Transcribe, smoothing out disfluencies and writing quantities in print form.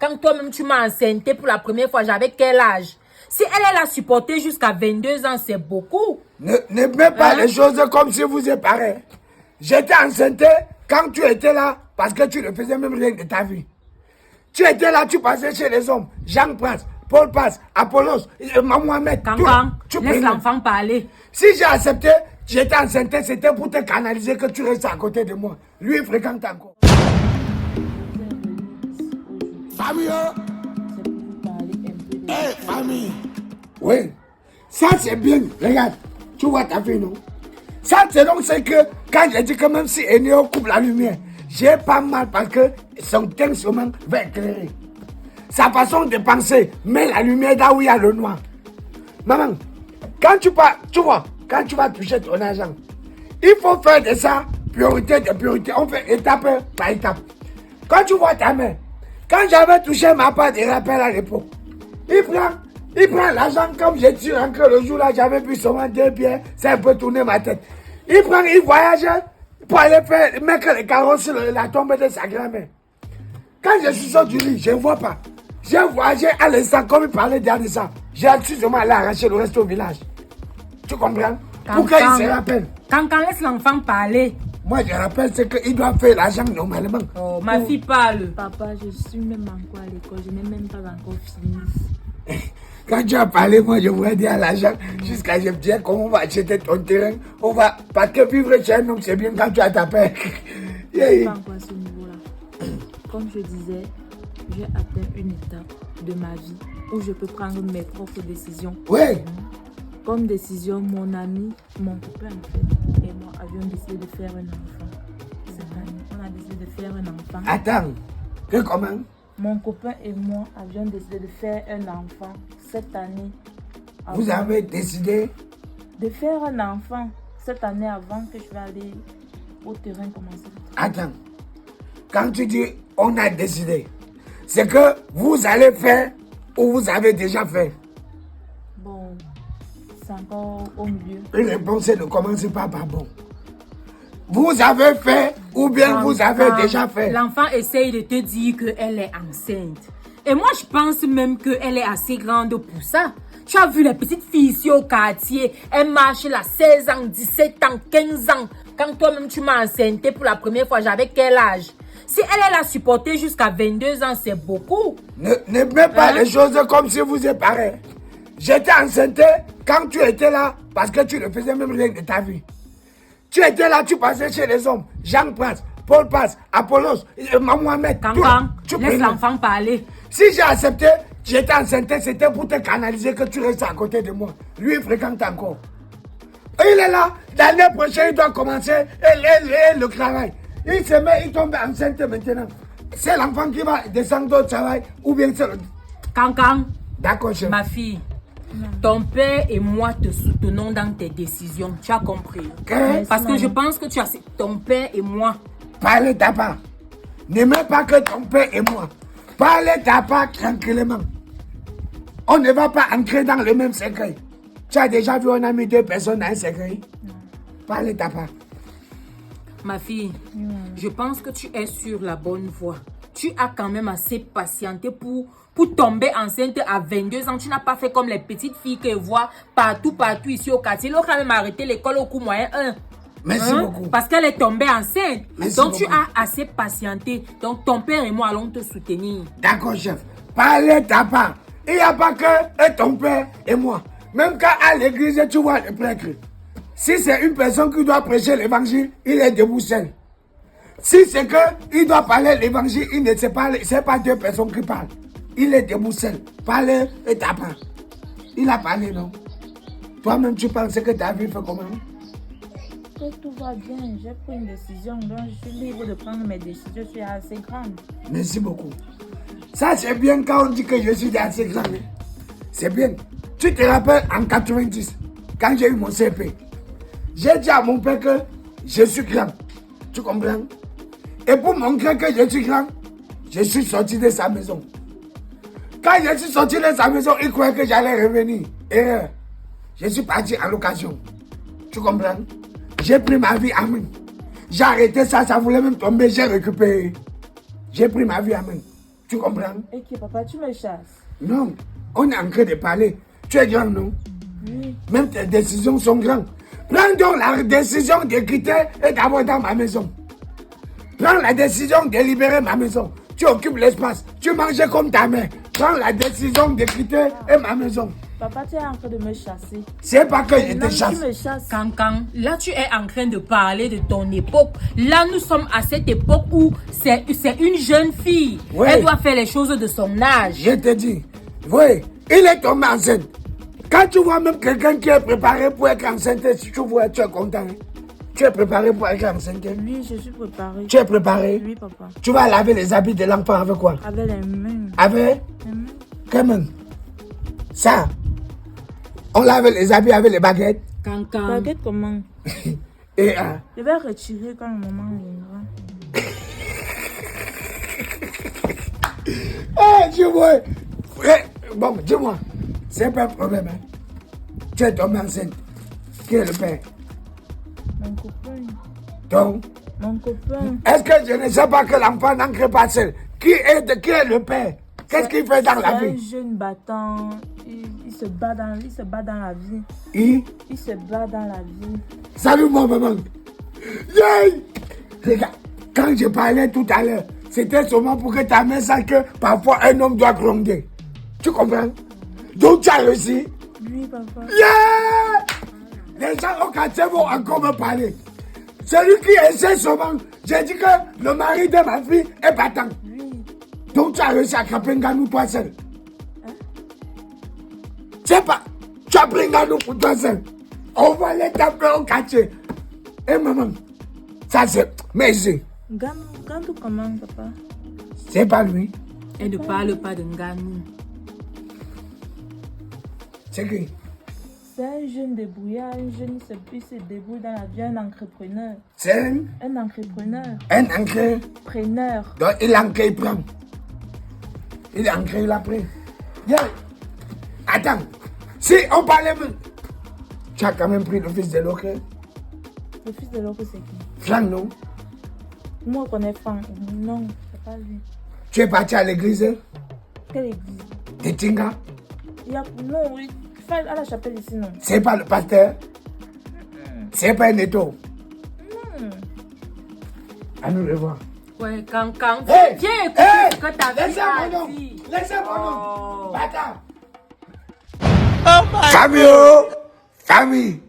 quand toi-même tu m'as enceinté pour la première fois, j'avais quel âge? Si elle a supporté jusqu'à 22 ans, c'est beaucoup. Ne mets pas les choses comme si vous êtes pareil. J'étais enceinte quand tu étais là, parce que tu ne faisais même rien de ta vie. Tu étais là, tu passais chez les hommes. Jean passe, Paul passe, Apollos, Mohamed. Cancan, laisse l'enfant parler. Si j'ai accepté, j'étais enceinte, c'était pour te canaliser que tu restes à côté de moi. Lui, il fréquente encore. Famille, famille. Oui, ça c'est bien. Regarde, tu vois ta fille, non? Ça c'est donc c'est que quand j'ai dit que même si Eneo coupe la lumière, j'ai pas mal parce que son teint seulement va éclairer. Sa façon de penser met la lumière là où il y a le noir. Maman, quand tu vois, quand tu vas toucher ton argent, il faut faire de ça priorité de priorité. On fait étape par étape. Quand tu vois ta mère, quand j'avais touché ma part de rappel à l'époque, il prend l'argent comme j'ai tiré encore le jour là, j'avais pu seulement 2 pieds, ça a un peu tourné ma tête. Il voyage pour aller mettre les carreaux sur la tombe de sa grand-mère. Quand je suis sorti du lit, je ne vois pas. J'ai voyagé à l'instant comme il parlait de ça. J'ai seulement allé arracher le reste au village. Tu comprends? Pour qu'il se rappelle. Quand laisse l'enfant parler. Moi, je rappelle c'est qu'il doit faire l'argent normalement. Oh, ma fille parle. Papa, je suis même encore à l'école. Je n'ai même pas encore fini. Quand tu as parlé, moi, je voulais dire à l'argent jusqu'à ce que je me disais comment on va acheter ton terrain. On va. Parce que vivre chez un homme, c'est bien quand tu as ta paix. Je ne suis pas encore à ce niveau-là. Comme je disais, j'ai atteint une étape de ma vie où je peux prendre mes propres décisions. Oui. Comme décision, mon ami, mon copain en fait, et moi avions décidé de faire un enfant. Cette année, on a décidé de faire un enfant. Attends, que comment? Mon copain et moi avions décidé de faire un enfant cette année. Vous avez décidé de faire un enfant cette année avant que je vais aller au terrain commencer. Attends, quand tu dis on a décidé, c'est que vous allez faire ou vous avez déjà fait? Bon, c'est encore au milieu. Une réponse ne commence pas par bon. Vous avez fait ou bien vous avez déjà fait? L'enfant essaye de te dire qu'elle est enceinte. Et moi, je pense même qu'elle est assez grande pour ça. Tu as vu les petites filles ici au quartier. Elles marchent là, 16 ans, 17 ans, 15 ans. Quand toi-même tu m'as enceinté pour la première fois, j'avais quel âge? Si elle a supporté jusqu'à 22 ans, c'est beaucoup. Ne mets pas les choses comme si vous êtes pareil. J'étais enceinte quand tu étais là parce que tu ne faisais même rien de ta vie. Tu étais là, tu passais chez les hommes. Jean passe, Paul passe, Apollos, Mohamed. Cancan, laisse l'enfant parler. Si j'ai accepté, j'étais enceinte, c'était pour te canaliser que tu restes à côté de moi. Lui, il fréquente encore. Il est là, l'année prochaine, il doit commencer le travail. Il se met, il tombe enceinte maintenant. C'est l'enfant qui va descendre au travail ou bien c'est le... Cancan, d'accord, chef. Ma fille, ton père et moi te soutenons dans tes décisions. Tu as compris? Parce que je pense que tu as... Ton père et moi. Parlez ta part. Ne mets pas que ton père et moi. Parlez ta part tranquillement. On ne va pas entrer dans le même secret. Tu as déjà vu, on a mis 2 personnes dans un secret? Non. Parlez ta part. Ma fille, je pense que tu es sur la bonne voie. Tu as quand même assez patienté pour tomber enceinte à 22 ans. Tu n'as pas fait comme les petites filles que voient partout ici au quartier. Ils ont quand même arrêté l'école au cours moyen 1. Merci beaucoup. Parce qu'elle est tombée enceinte. Merci donc beaucoup. tu as assez patienté. Donc ton père et moi allons te soutenir. D'accord, chef. Parlez ta part. Il n'y a pas que ton père et moi. Même quand à l'église, tu vois le prêtre. Si c'est une personne qui doit prêcher l'évangile, il est debout seul. Si c'est qu'il doit parler l'évangile, il ne sait pas, c'est pas 2 personnes qui parlent. Il est debout seul. Parlez et ta part. Il a parlé, non? Toi-même, tu penses que ta vie fait comment? Que tout va bien. J'ai pris une décision, donc je suis libre de prendre mes décisions. Je suis assez grande. Merci beaucoup. Ça, c'est bien quand on dit que je suis assez grande. C'est bien. Tu te rappelles en 90, quand j'ai eu mon CP, j'ai dit à mon père que je suis grand. Tu comprends? Et pour montrer que je suis grand, je suis sorti de sa maison. Quand je suis sorti de sa maison, il croyait que j'allais revenir. Erreur. Je suis parti en location. Tu comprends? J'ai pris ma vie en main. J'ai arrêté ça, ça voulait même tomber, j'ai récupéré. J'ai pris ma vie en main. Tu comprends? Et qui, papa, tu me chasses? Non, on est en train de parler. Tu es grand, non? Oui. Même tes décisions sont grandes. Prends donc la décision de quitter et d'avoir dans ma maison. Prends la décision de libérer ma maison. Tu occupes l'espace. Tu manges comme ta mère. Prends la décision de quitter et ma maison. Papa, tu es en train de me chasser. C'est pas que je Non, te chasse. tu me chasses. Cancan, là tu es en train de parler de ton époque. Là nous sommes à cette époque où c'est une jeune fille. Ouais. Elle doit faire les choses de son âge. Je te dis, oui, il est tombé enceinte. Quand tu vois même quelqu'un qui est préparé pour être enceinte, si tu vois, tu es content. Hein? Tu es préparé pour être enceinte. Oui, je suis préparée. Tu es préparé. Oui, papa. Tu vas laver les habits de l'enfant avec quoi? Avec les mains. Avec? Les mains. Comment? Ça. On lave les habits avec les baguettes. Cancan. Baguette comment? Et Je vais retirer quand le moment viendra. tu vois. Bon, dis-moi. C'est pas un problème. Hein? Tu es tombé enceinte. Qui est le père? Mon copain. Donc, Mon copain. est-ce que je ne sais pas que l'enfant n'entre pas seul? Qui est le père? Qu'est-ce qu'il fait dans la C'est un vie? jeune battant. Il se bat dans la vie. Il se bat dans la vie. Salut mon maman. Yeah! Regarde, quand je parlais tout à l'heure, c'était seulement pour que ta mère sache que parfois un homme doit gronder. Tu comprends? Donc tu as réussi. Oui, papa. Yeah! Les gens au quartier vont encore me parler. Celui qui essaie seulement, j'ai dit que le mari de ma fille est battant. Oui. Donc tu as réussi à attraper Nganou toi seul. C'est pas, tu as pris Nganou pour toi seul. On va les taper au quartier. Eh maman, ça c'est, mais ici, Gandou comment, papa? c'est pas lui. Elle ne parle pas de Nganou. C'est qui? C'est un jeune débrouillard, un jeune qui se débrouille dans la vie, un entrepreneur. C'est un entrepreneur. ancré. Preneur. Donc il est ancré, il prend. Il est ancré, il a pris. Yeah. Attends, si on parlait même, tu as quand même pris le fils de l'autre. Le fils de l'autre, c'est qui? Franck, non? Moi, je connais Franck. Non, c'est pas lui. Tu es parti à l'église Quelle église? de Tinga? Il y a... Non, oui. À la chapelle ici, non. C'est pas le pasteur? C'est pas un étau? À nous le voir. Ouais, Cancan. Hey! Viens écouter Hey! ce que ta fille Laissez a mon nom! dit. Laissez mon nom! Oh. Bâtard! Famille! Famille!